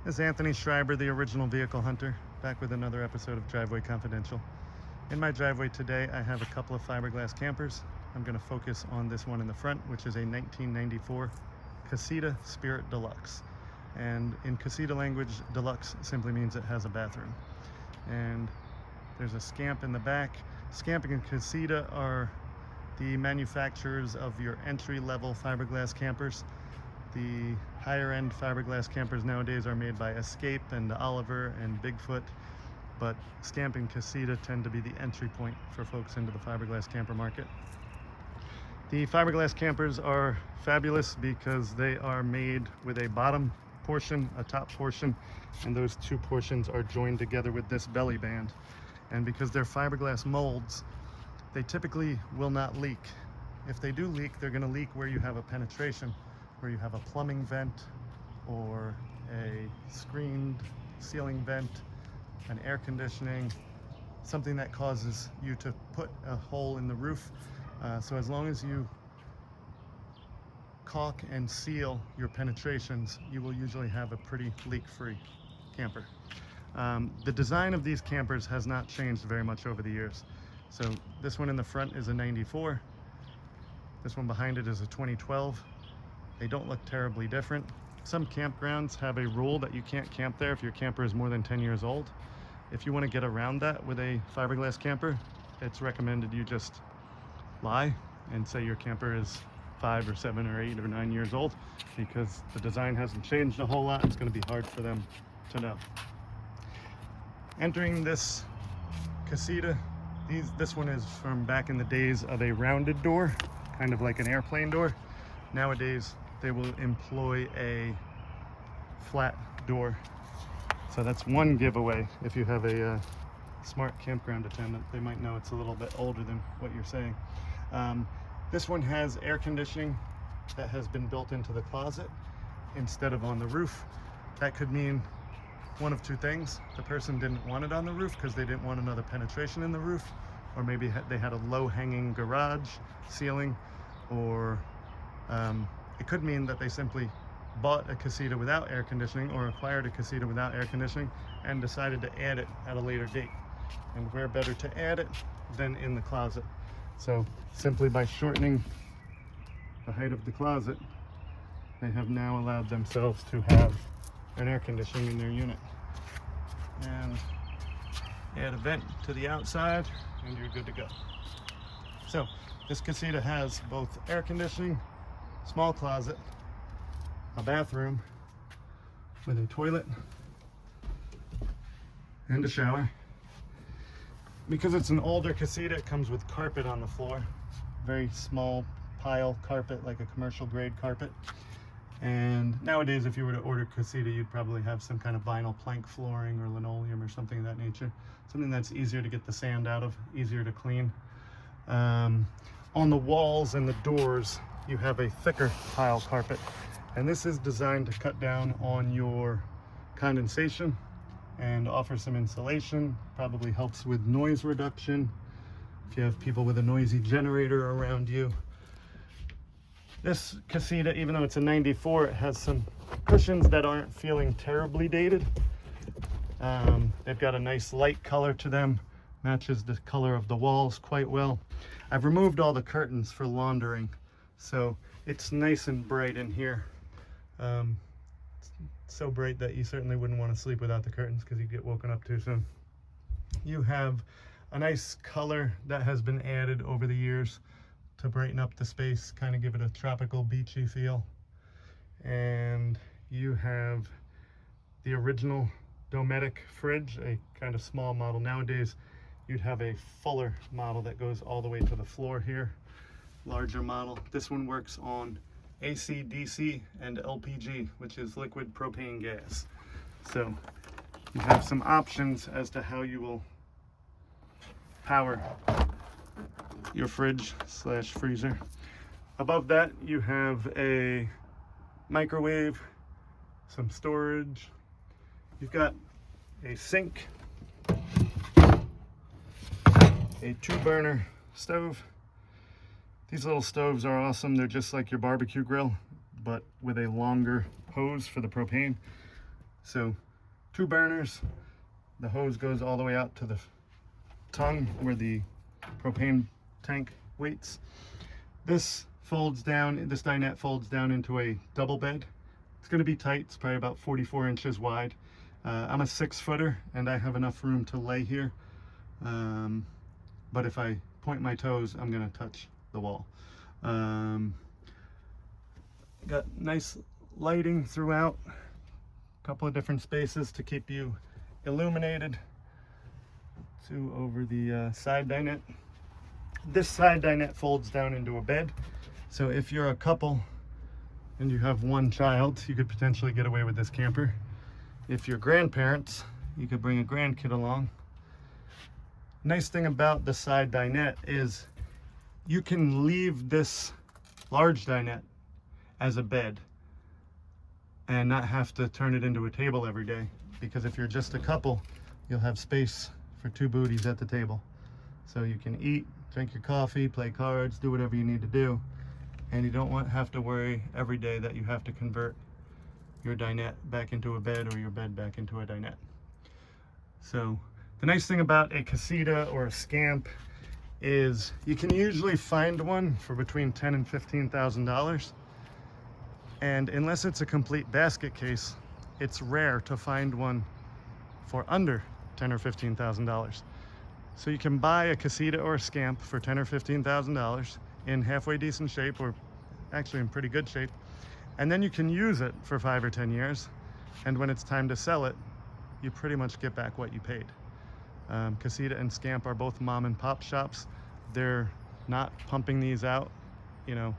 This is Anthony Schreiber, the original vehicle hunter, back with another episode of Driveway Confidential. In my driveway today, I have a couple of fiberglass campers. I'm going to focus on this one in the front, which is a 1994 Casita Spirit Deluxe. And in Casita language, deluxe simply means it has a bathroom. And there's a Scamp in the back. Scamp and Casita are the manufacturers of your entry-level fiberglass campers. The higher-end fiberglass campers nowadays are made by Escape and Oliver and Bigfoot, but Scamp and Casita tend to be the entry point for folks into the fiberglass camper market. The fiberglass campers are fabulous because they are made with a bottom portion, a top portion, and those two portions are joined together with this belly band. And because they're fiberglass molds, they typically will not leak. If they do leak, they're going to leak where you have a penetration, where you have a plumbing vent or a screened ceiling vent, an air conditioning, something that causes you to put a hole in the roof. So as long as you caulk and seal your penetrations, you will usually have a pretty leak-free camper. The design of these campers has not changed very much over the years. So this one in the front is a 94. This one behind it is a 2012. They don't look terribly different. Some campgrounds have a rule that you can't camp there if your camper is more than 10 years old. If you want to get around that with a fiberglass camper, it's recommended you just lie and say your camper is 5 or 7 or 8 or 9 years old, because the design hasn't changed a whole lot. It's going to be hard for them to know. Entering this Casita, this one is from back in the days of a rounded door, kind of like an airplane door. Nowadays, they will employ a flat door. So that's one giveaway. If you have a smart campground attendant, they might know it's a little bit older than what you're saying. This one has air conditioning that has been built into the closet instead of on the roof. That could mean one of two things. The person didn't want it on the roof because they didn't want another penetration in the roof, or maybe they had a low-hanging garage ceiling, or it could mean that they simply bought a Casita without air conditioning or acquired a Casita without air conditioning and decided to add it at a later date. And where better to add it than in the closet? So simply by shortening the height of the closet, they have now allowed themselves to have an air conditioning in their unit. And add a vent to the outside and you're good to go. So this Casita has both air conditioning, small closet, a bathroom with a toilet and a shower. Because it's an older Casita, it comes with carpet on the floor, very small pile carpet, like a commercial grade carpet. And nowadays, if you were to order Casita, you'd probably have some kind of vinyl plank flooring or linoleum or something of that nature, something that's easier to get the sand out of, easier to clean. On the walls and the doors, you have a thicker tile carpet, and this is designed to cut down on your condensation and offer some insulation. Probably helps with noise reduction if you have people with a noisy generator around you. This Casita, even though it's a 94, it has some cushions that aren't feeling terribly dated. They've got a nice light color to them, matches the color of the walls quite well. I've removed all the curtains for laundering, so it's nice and bright in here. So bright that you certainly wouldn't want to sleep without the curtains because you'd get woken up too soon. You have a nice color that has been added over the years to brighten up the space, kind of give it a tropical beachy feel. And you have the original Dometic fridge, a kind of small model. Nowadays you'd have a fuller model that goes all the way to the floor here, larger model. This one works on AC, DC, and LPG, which is liquid propane gas. So you have some options as to how you will power your fridge slash freezer. Above that, you have a microwave, some storage. You've got a sink, a 2-burner stove. These little stoves are awesome. They're just like your barbecue grill, but with a longer hose for the propane. So 2 burners. The hose goes all the way out to the tongue where the propane tank waits. This folds down, this dinette folds down into a double bed. It's going to be tight. It's probably about 44 inches wide. I'm a 6-footer and I have enough room to lay here. But if I point my toes, I'm going to touch the wall. Got nice lighting throughout. A couple of different spaces to keep you illuminated. So over the side dinette. This side dinette folds down into a bed. So if you're a couple and you have 1 child, you could potentially get away with this camper. If you're grandparents, you could bring a grandkid along. Nice thing about the side dinette is you can leave this large dinette as a bed and not have to turn it into a table every day, because if you're just a couple, you'll have space for 2 booties at the table. So you can eat, drink your coffee, play cards, do whatever you need to do, and you don't have to worry every day that you have to convert your dinette back into a bed or your bed back into a dinette. So the nice thing about a casita or a scamp is you can usually find one for between $10,000 and $15,000. And unless it's a complete basket case, it's rare to find one for under $10,000 or $15,000. So you can buy a casita or a scamp for $10,000 or $15,000 in halfway decent shape, or actually in pretty good shape, and then you can use it for 5 or 10 years. And when it's time to sell it, you pretty much get back what you paid. Casita and scamp are both mom and pop shops. They're not pumping these out, you know,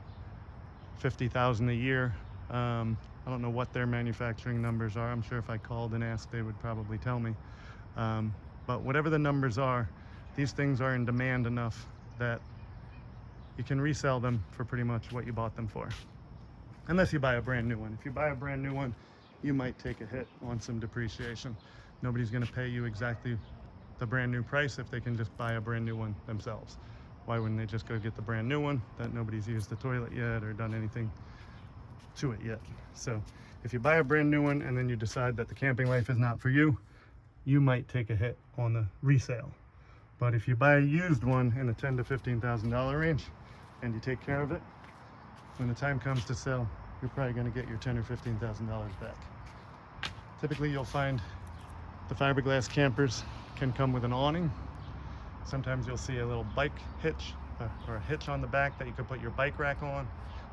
50,000 a year. I don't know what their manufacturing numbers are. I'm sure if I called and asked, they would probably tell me. But whatever the numbers are, these things are in demand enough that you can resell them for pretty much what you bought them for. Unless you buy a brand new one. If you buy a brand new one, you might take a hit on some depreciation. Nobody's going to pay you exactly the brand new price if they can just buy a brand new one themselves. Why wouldn't they just go get the brand new one that nobody's used the toilet yet or done anything to it yet? So if you buy a brand new one and then you decide that the camping life is not for you, you might take a hit on the resale. But if you buy a used one in the $10,000 to $15,000 range and you take care of it, when the time comes to sell, you're probably going to get your $10,000 or $15,000 back. Typically you'll find the fiberglass campers can come with an awning. Sometimes you'll see a little bike hitch or a hitch on the back that you can put your bike rack on.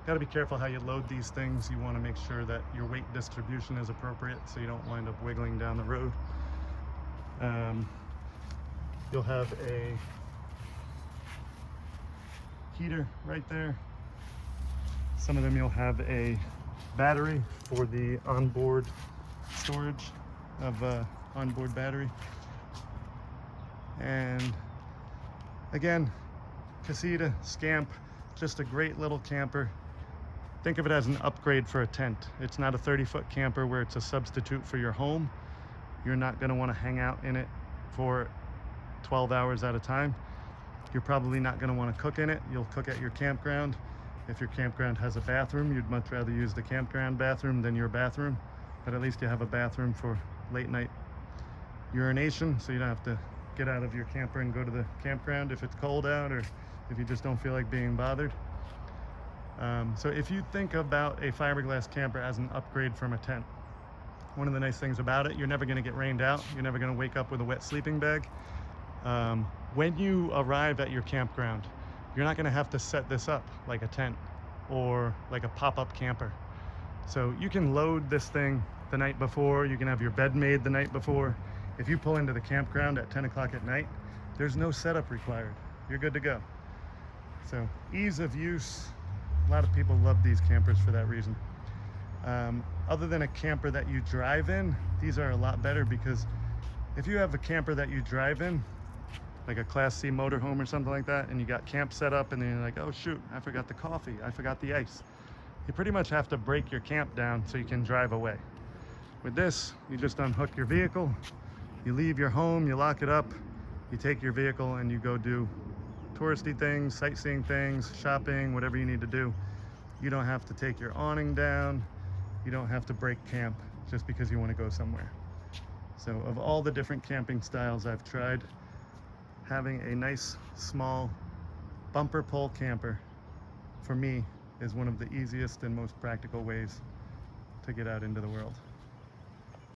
Got to be careful how you load these things. You want to make sure that your weight distribution is appropriate so you don't wind up wiggling down the road. You'll have a heater right there. Some of them you'll have a battery for the onboard storage of onboard battery. And again, casita, scamp, just a great little camper. Think of it as an upgrade for a tent. It's not a 30-foot camper where it's a substitute for your home. You're not going to want to hang out in it for 12 hours at a time. You're probably not going to want to cook in it. You'll cook at your campground. If your campground has a bathroom, you'd much rather use the campground bathroom than your bathroom. But at least you have a bathroom for late night urination, so you don't have to get out of your camper and go to the campground if it's cold out or if you just don't feel like being bothered. So if you think about a fiberglass camper as an upgrade from a tent, one of the nice things about it, you're never going to get rained out. You're never going to wake up with a wet sleeping bag. When you arrive at your campground, you're not going to have to set this up like a tent or like a pop-up camper. So you can load this thing the night before. You can have your bed made the night before. If you pull into the campground at 10 o'clock at night, there's no setup required. You're good to go. So ease of use. A lot of people love these campers for that reason. Other than a camper that you drive in, these are a lot better, because if you have a camper that you drive in, like a Class C motorhome or something like that, and you got camp set up and then you're like, oh shoot, I forgot the coffee, I forgot the ice. You pretty much have to break your camp down so you can drive away. With this, you just unhook your vehicle, you leave your home, you lock it up, you take your vehicle and you go do touristy things, sightseeing things, shopping, whatever you need to do. You don't have to take your awning down. You don't have to break camp just because you want to go somewhere. So of all the different camping styles I've tried, having a nice small bumper pole camper for me is one of the easiest and most practical ways to get out into the world.